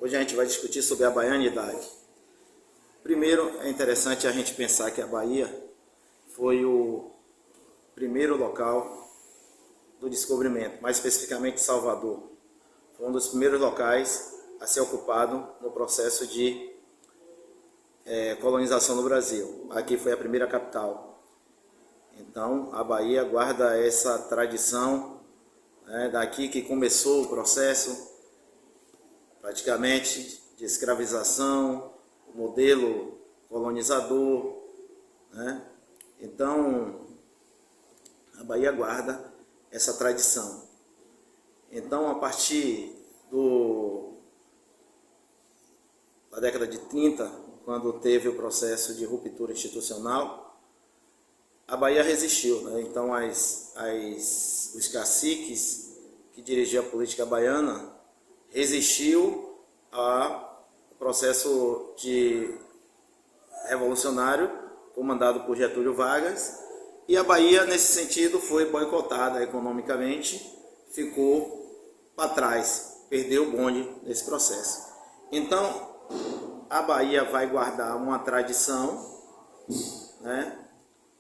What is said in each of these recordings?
Hoje a gente vai discutir sobre a baianidade. Primeiro, é interessante a gente pensar que a Bahia foi o primeiro local do descobrimento, mais especificamente Salvador. Foi um dos primeiros locais a ser ocupado no processo de colonização do Brasil. Aqui foi a primeira capital. Então, a Bahia guarda essa tradição, daqui que começou o processo, praticamente, de escravização, modelo colonizador, Então, a Bahia guarda essa tradição. Então, a partir da década de 30, quando teve o processo de ruptura institucional, a Bahia resistiu, Então, os caciques que dirigiam a política baiana resistiu ao processo revolucionário comandado por Getúlio Vargas, e a Bahia, nesse sentido, foi boicotada economicamente, ficou para trás, perdeu o bonde nesse processo. Então, a Bahia vai guardar uma tradição,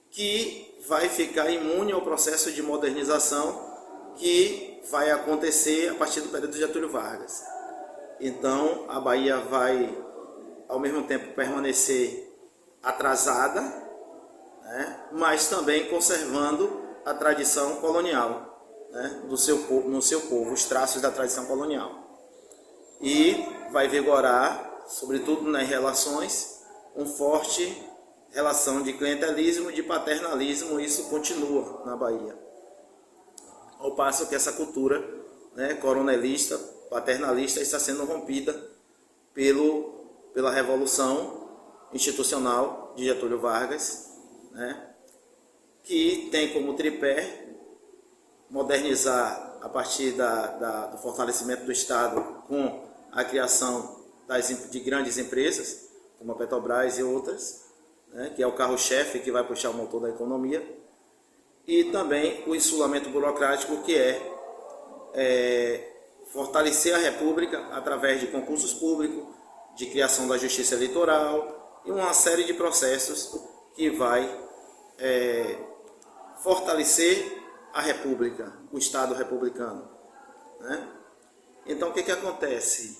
que vai ficar imune ao processo de modernização que vai acontecer a partir do período de Getúlio Vargas. Então, a Bahia vai, ao mesmo tempo, permanecer atrasada, mas também conservando a tradição colonial, no seu povo, os traços da tradição colonial. E vai vigorar, sobretudo nas relações, uma forte relação de clientelismo e de paternalismo. Isso continua na Bahia. Ao passo que essa cultura coronelista, paternalista, está sendo rompida pela Revolução Institucional de Getúlio Vargas, que tem como tripé modernizar a partir do fortalecimento do Estado com a criação de grandes empresas, como a Petrobras e outras, que é o carro-chefe que vai puxar o motor da economia, e também o insulamento burocrático, que é fortalecer a República através de concursos públicos, de criação da justiça eleitoral e uma série de processos que vai fortalecer a República, o Estado republicano. Então, o que acontece?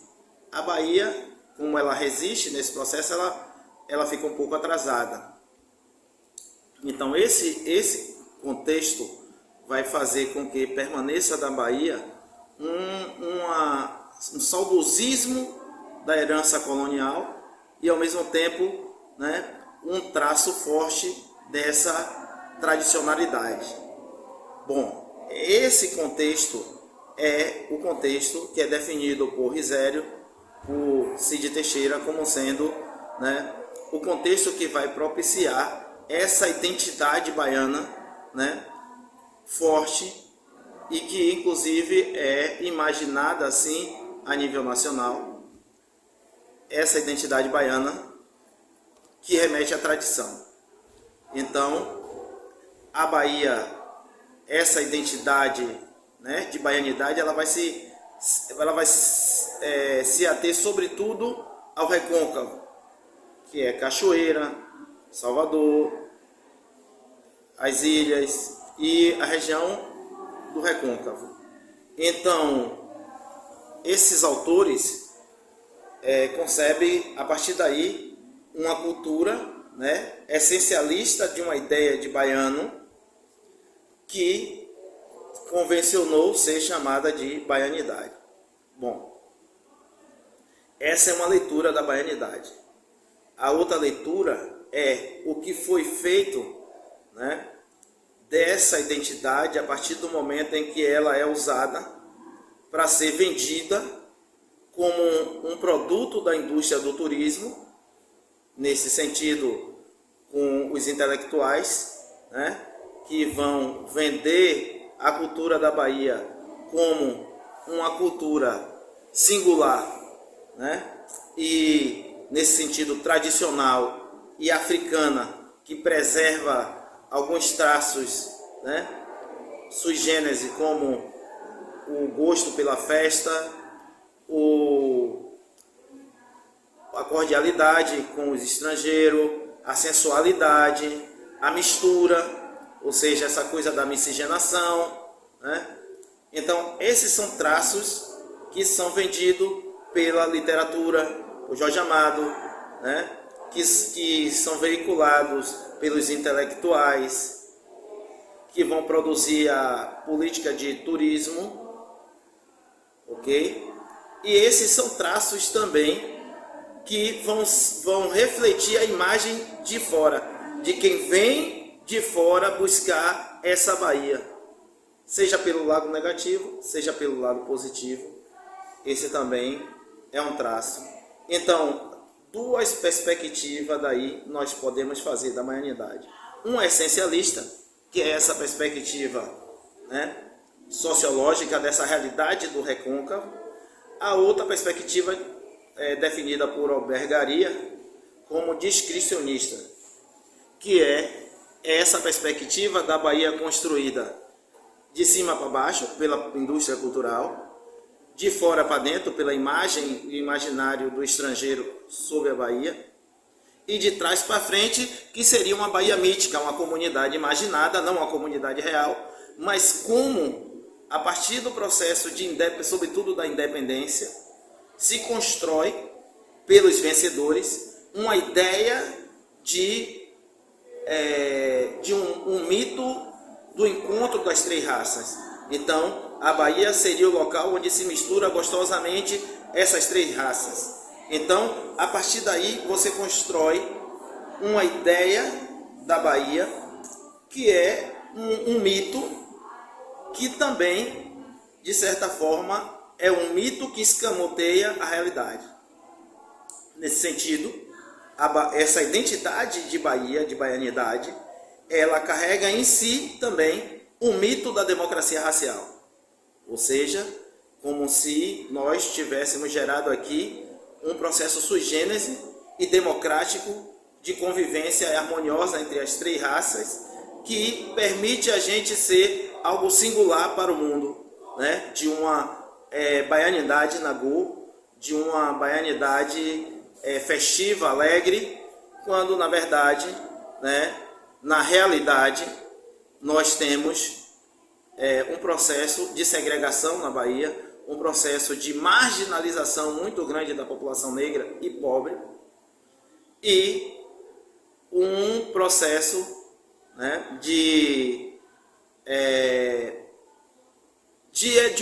A Bahia, como ela resiste nesse processo, ela fica um pouco atrasada. Então, esse contexto vai fazer com que permaneça da Bahia um saudosismo da herança colonial e, ao mesmo tempo, um traço forte dessa tradicionalidade. Bom, esse contexto é o contexto que é definido por Risério, por Cid Teixeira, como sendo o contexto que vai propiciar essa identidade baiana forte, e que inclusive é imaginada assim a nível nacional, essa identidade baiana que remete à tradição. Então, a Bahia, essa identidade de baianidade, ela vai se ater sobretudo ao recôncavo, que é Cachoeira, Salvador, as ilhas e a região do recôncavo. Então, esses autores concebem, a partir daí, uma cultura essencialista de uma ideia de baiano que convencionou ser chamada de baianidade. Bom, essa é uma leitura da baianidade. A outra leitura é o que foi feito dessa identidade a partir do momento em que ela é usada para ser vendida como um produto da indústria do turismo, nesse sentido, com os intelectuais, que vão vender a cultura da Bahia como uma cultura singular, e nesse sentido tradicional e africana, que preserva alguns traços sui generis, como o gosto pela festa, cordialidade com os estrangeiros, a sensualidade, a mistura, ou seja, essa coisa da miscigenação, né? Então, esses são traços que são vendidos pela literatura, o Jorge Amado, né? que são veiculados pelos intelectuais, que vão produzir a política de turismo, ok? E esses são traços também que vão refletir a imagem de fora, de quem vem de fora buscar essa Bahia, seja pelo lado negativo, seja pelo lado positivo. Esse também é um traço. Então, duas perspectivas daí nós podemos fazer da baianidade. Uma essencialista, que é essa perspectiva, né, sociológica dessa realidade do recôncavo. A outra perspectiva é definida por Albergaria como descricionista, que é essa perspectiva da Bahia construída de cima para baixo pela indústria cultural, de fora para dentro pela imagem e imaginário do estrangeiro sobre a Bahia, e de trás para frente, que seria uma Bahia mítica, uma comunidade imaginada, não uma comunidade real, mas como, a partir do processo sobretudo da independência, se constrói pelos vencedores uma ideia de um mito do encontro das três raças. Então, a Bahia seria o local onde se mistura gostosamente essas três raças. Então, a partir daí, você constrói uma ideia da Bahia que é um mito que também, de certa forma, é um mito que escamoteia a realidade. Nesse sentido, essa identidade de Bahia, de baianidade, ela carrega em si também o mito da democracia racial. Ou seja, como se nós tivéssemos gerado aqui um processo sui generis e democrático de convivência harmoniosa entre as três raças, que permite a gente ser algo singular para o mundo, né? De uma baianidade nagô, de uma baianidade festiva, alegre, quando na verdade, né, na realidade, nós temos um processo de segregação na Bahia, um processo de marginalização muito grande da população negra e pobre, e um processo, né, de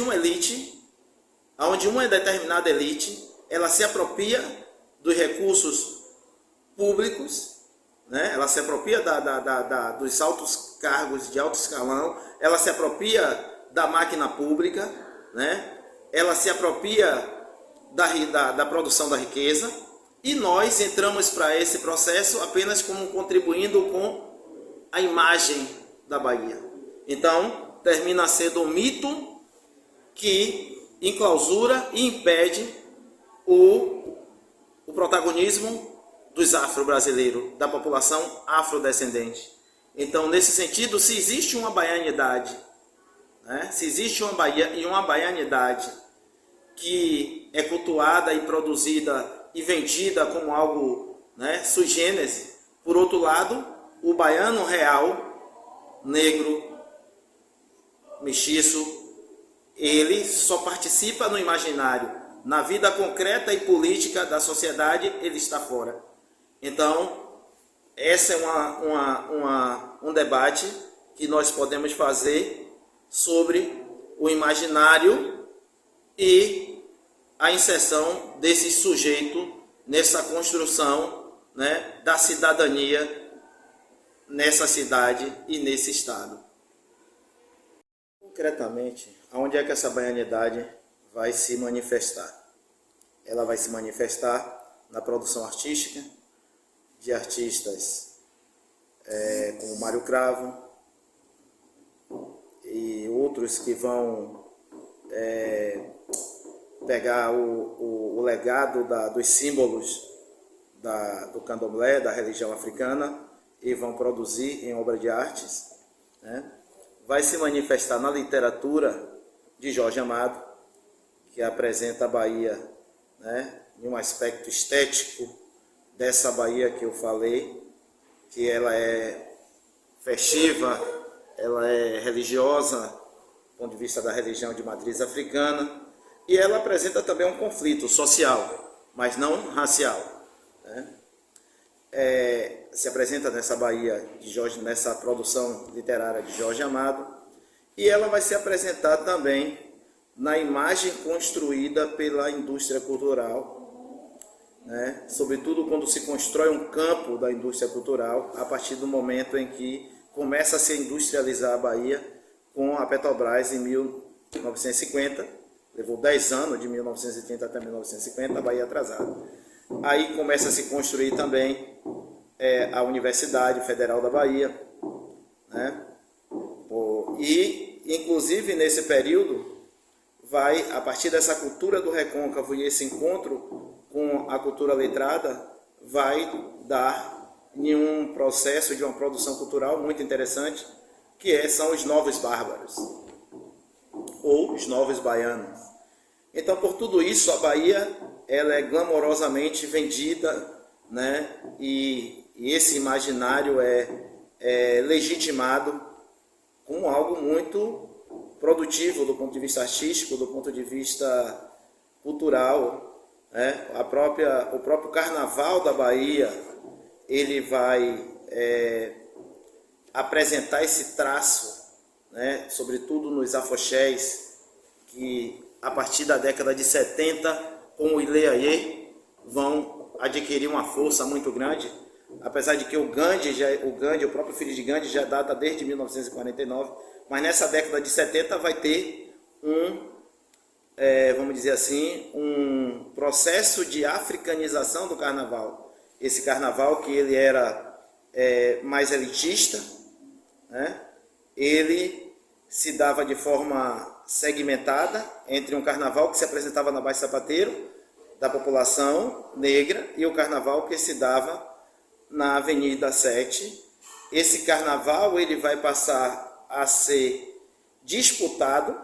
uma elite, onde uma determinada elite ela se apropria dos recursos públicos, né? Ela se apropria dos altos cargos de alto escalão, ela se apropria da máquina pública, né? Ela se apropria da produção da riqueza, e nós entramos para esse processo apenas como contribuindo com a imagem da Bahia. Então, termina sendo um mito que enclausura e impede o protagonismo dos afro-brasileiros, da população afrodescendente. Então, nesse sentido, se existe uma baianidade, né? Se existe uma Bahia e uma baianidade que é cultuada e produzida e vendida como algo, né, sui generis, por outro lado, o baiano real, negro, mestiço, ele só participa no imaginário, na vida concreta e política da sociedade ele está fora. Então, esse é um debate que nós podemos fazer sobre o imaginário e a inserção desse sujeito nessa construção, né, da cidadania nessa cidade e nesse estado. Concretamente, aonde é que essa baianidade vai se manifestar? Ela vai se manifestar na produção artística de artistas como Mário Cravo e outros que vão pegar o legado dos símbolos do candomblé, da religião africana, e vão produzir em obra de artes, né? Vai se manifestar na literatura de Jorge Amado, que apresenta a Bahia, né, em um aspecto estético dessa Bahia que eu falei, que ela é festiva, ela é religiosa, do ponto de vista da religião de matriz africana, e ela apresenta também um conflito social, mas não racial, né? Se apresenta nessa Bahia de Jorge, nessa produção literária de Jorge Amado, e ela vai se apresentar também na imagem construída pela indústria cultural, né? Sobretudo quando se constrói um campo da indústria cultural, a partir do momento em que começa a se industrializar a Bahia com a Petrobras em 1950, levou 10 anos, de 1930 até 1950, a Bahia atrasada. Aí começa a se construir também a Universidade Federal da Bahia, né? E, inclusive, nesse período, vai, a partir dessa cultura do recôncavo e esse encontro com a cultura letrada, vai dar em um processo de uma produção cultural muito interessante, que são os novos bárbaros, ou os novos baianos. Então, por tudo isso, a Bahia ela é glamorosamente vendida, né? E esse imaginário é legitimado como algo muito produtivo do ponto de vista artístico, do ponto de vista cultural, né? O próprio Carnaval da Bahia, ele vai apresentar esse traço, né? Sobretudo nos afoxés, que a partir da década de 70, com o Ileaie, vão adquirir uma força muito grande, apesar de que o próprio filho de Gandhi, já data desde 1949, mas nessa década de 70 vai ter vamos dizer assim, um processo de africanização do carnaval. Esse carnaval que ele era mais elitista, né? Ele se dava de forma segmentada entre um carnaval que se apresentava na Baixo Sapateiro, da população negra, e o carnaval que se dava na Avenida 7. Esse carnaval ele vai passar a ser disputado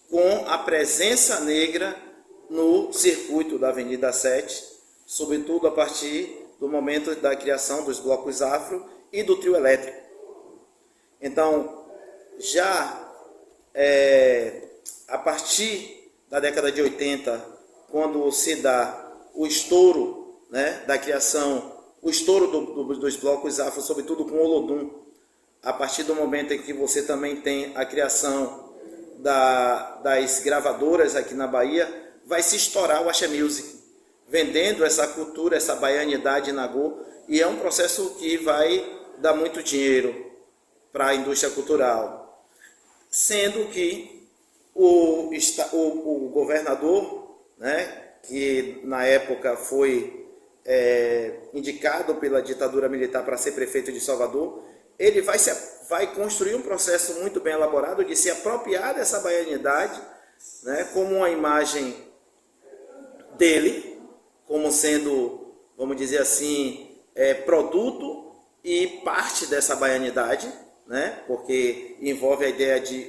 com a presença negra no circuito da Avenida 7, sobretudo a partir do momento da criação dos blocos afro e do trio elétrico. Então, já a partir da década de 80, quando se dá o estouro, né, da criação, o estouro dos blocos afro, sobretudo com o Olodum, a partir do momento em que você também tem a criação das gravadoras aqui na Bahia, vai se estourar o Axé Music, vendendo essa cultura, essa baianidade nagô, e é um processo que vai dar muito dinheiro para a indústria cultural, sendo que o governador, né, que na época foi indicado pela ditadura militar para ser prefeito de Salvador, ele vai construir um processo muito bem elaborado de se apropriar dessa baianidade, né, como uma imagem dele, como sendo, vamos dizer assim, produto e parte dessa baianidade, né, porque envolve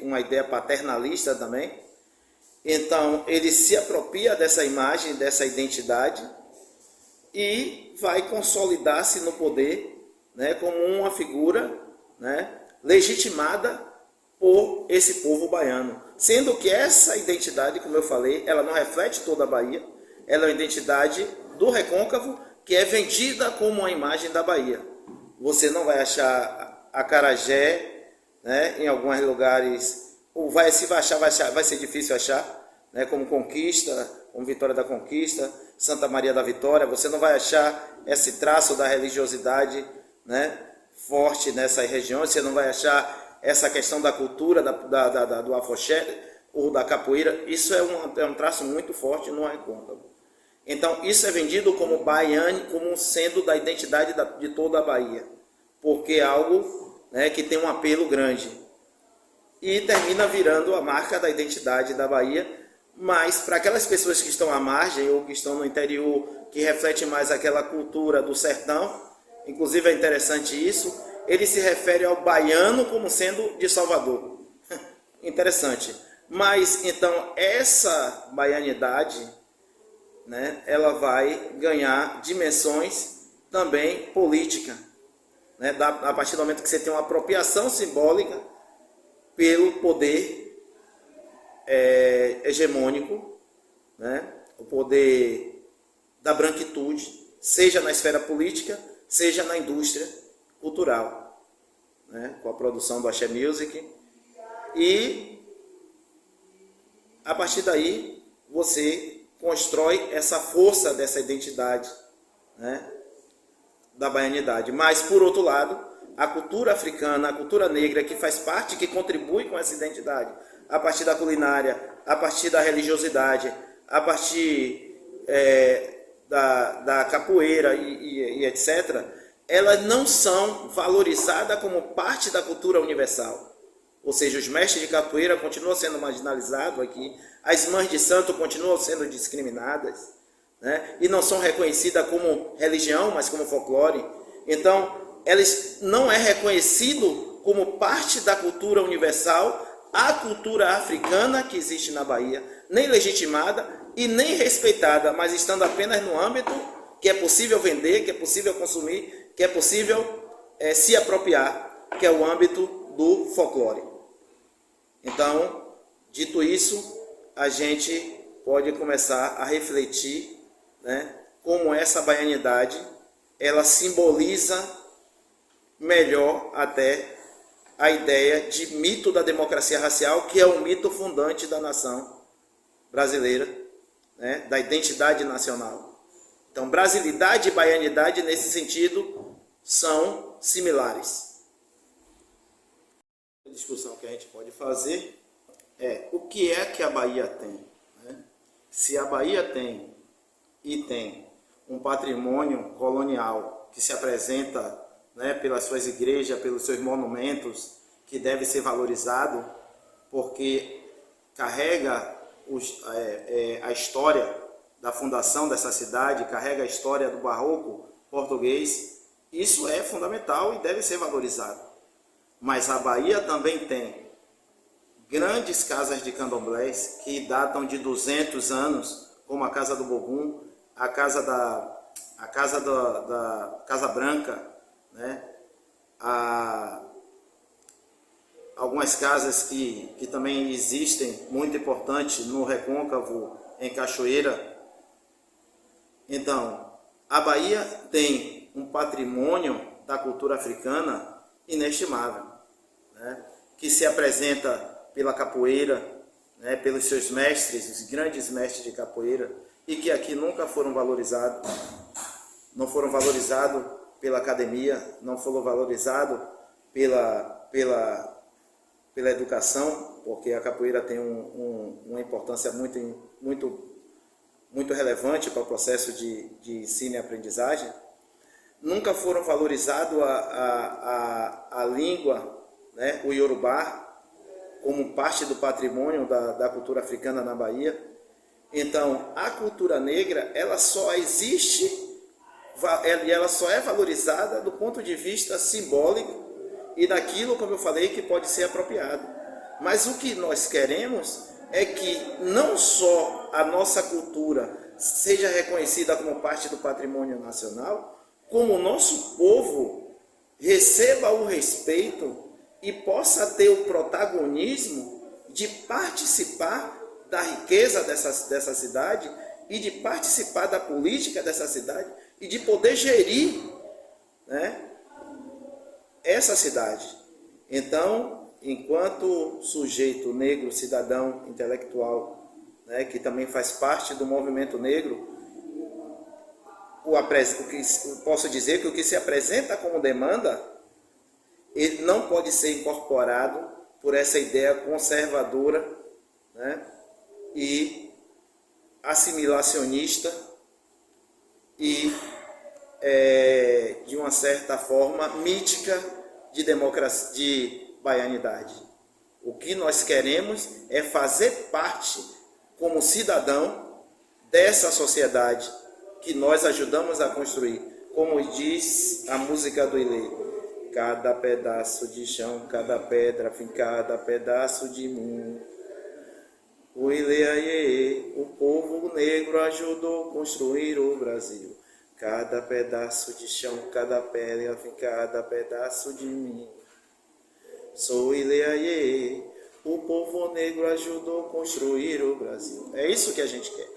uma ideia paternalista também. Então, ele se apropria dessa imagem, dessa identidade, e vai consolidar-se no poder, né, como uma figura, né, legitimada por esse povo baiano. Sendo que essa identidade, como eu falei, ela não reflete toda a Bahia, ela é uma identidade do recôncavo que é vendida como uma imagem da Bahia. Você não vai achar acarajé, né, em alguns lugares, ou se vai achar, vai ser difícil achar, né, como Conquista, como Vitória da Conquista, Santa Maria da Vitória. Você não vai achar esse traço da religiosidade, né, forte nessas regiões. Você não vai achar essa questão da cultura, do afoxé ou da capoeira. Isso é um traço muito forte no recôncavo. Então, isso é vendido como baiano, como sendo da identidade de toda a Bahia, porque é algo, né, que tem um apelo grande. E termina virando a marca da identidade da Bahia. Mas para aquelas pessoas que estão à margem ou que estão no interior, que reflete mais aquela cultura do sertão, inclusive é interessante isso, ele se refere ao baiano como sendo de Salvador. Interessante. Mas então essa baianidade, né, ela vai ganhar dimensões também políticas, né, a partir do momento que você tem uma apropriação simbólica pelo poder hegemônico, né, o poder da branquitude, seja na esfera política, seja na indústria cultural, né, com a produção do Axé Music. E a partir daí você constrói essa força dessa identidade, né, da baianidade. Mas, por outro lado, a cultura africana, a cultura negra, que faz parte, que contribui com essa identidade, a partir da culinária, a partir da religiosidade, a partir da capoeira e etc., elas não são valorizadas como parte da cultura universal. Ou seja, os mestres de capoeira continuam sendo marginalizados aqui, as mães de santo continuam sendo discriminadas, né? E não são reconhecidas como religião, mas como folclore. Então, eles não é reconhecido como parte da cultura universal a cultura africana que existe na Bahia, nem legitimada e nem respeitada, mas estando apenas no âmbito que é possível vender, que é possível consumir, que é possível se apropriar, que é o âmbito do folclore. Então, dito isso, a gente pode começar a refletir, né, como essa baianidade ela simboliza melhor até a ideia de mito da democracia racial, que é o mito fundante da nação brasileira, né, da identidade nacional. Então, brasilidade e baianidade, nesse sentido, são similares. A discussão que a gente pode fazer é o que é que a Bahia tem, né? Se a Bahia tem um patrimônio colonial que se apresenta, né, pelas suas igrejas, pelos seus monumentos, que deve ser valorizado, porque carrega a história da fundação dessa cidade, carrega a história do barroco português. Isso é fundamental e deve ser valorizado. Mas a Bahia também tem grandes casas de candomblés que datam de 200 anos, como a Casa do Bogum, a Casa da Casa Branca, né? Algumas casas que também existem, muito importantes, no Recôncavo, em Cachoeira. Então, a Bahia tem um patrimônio da cultura africana inestimável, né? Que se apresenta pela capoeira, né? Pelos seus mestres, os grandes mestres de capoeira, e que aqui nunca foram valorizados, não foram valorizados pela academia, não foram valorizados pela educação, porque a capoeira tem uma importância muito relevante para o processo de ensino e aprendizagem. Nunca foram valorizados a língua, né, o Yorubá, como parte do patrimônio da cultura africana na Bahia. Então, a cultura negra, ela só existe e ela só é valorizada do ponto de vista simbólico e daquilo, como eu falei, que pode ser apropriado. Mas o que nós queremos é que não só a nossa cultura seja reconhecida como parte do patrimônio nacional, como o nosso povo receba o respeito e possa ter o protagonismo de participar da riqueza dessa cidade e de participar da política dessa cidade e de poder gerir, né, essa cidade. Então, enquanto sujeito negro, cidadão, intelectual, né, que também faz parte do movimento negro, posso dizer que o que se apresenta como demanda, ele não pode ser incorporado por essa ideia conservadora, né, e assimilacionista e de uma certa forma mítica de democracia, de baianidade. O que nós queremos é fazer parte como cidadão dessa sociedade que nós ajudamos a construir, como diz a música do Ilê: cada pedaço de chão, cada pedra fincada, pedaço de mim. O Ileaie, o povo negro ajudou a construir o Brasil. Cada pedaço de chão, cada pedra, cada pedaço de mim. Sou Ileaie, o povo negro ajudou a construir o Brasil. É isso que a gente quer.